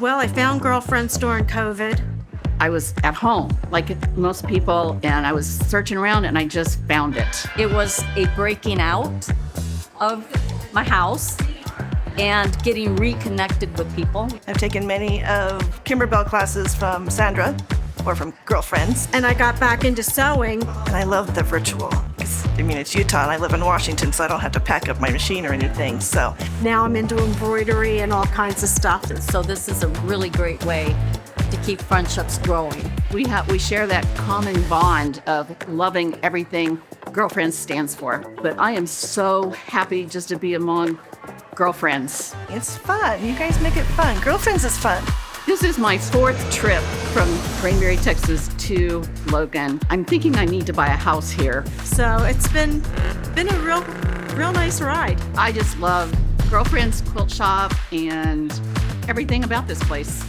Well, I found girlfriends during COVID. I was at home, like most people, and I was searching around and I just found it. It was a breaking out of my house and getting reconnected with people. I've taken many of Kimberbell classes from Sandra or from girlfriends. And I got back into sewing. And I love the virtual. It's Utah and I live in Washington, so I don't have to pack up my machine or anything. So now I'm into embroidery and all kinds of stuff. So this is a really great way to keep friendships growing. We share that common bond of loving everything Girlfriends stands for. But I am so happy just to be among girlfriends. It's fun. You guys make it fun. Girlfriends is fun. This is my 4th trip from Granbury, Texas to Logan. I'm thinking I need to buy a house here. So it's been a real nice ride. I just love Girlfriends Quilt Shop and everything about this place.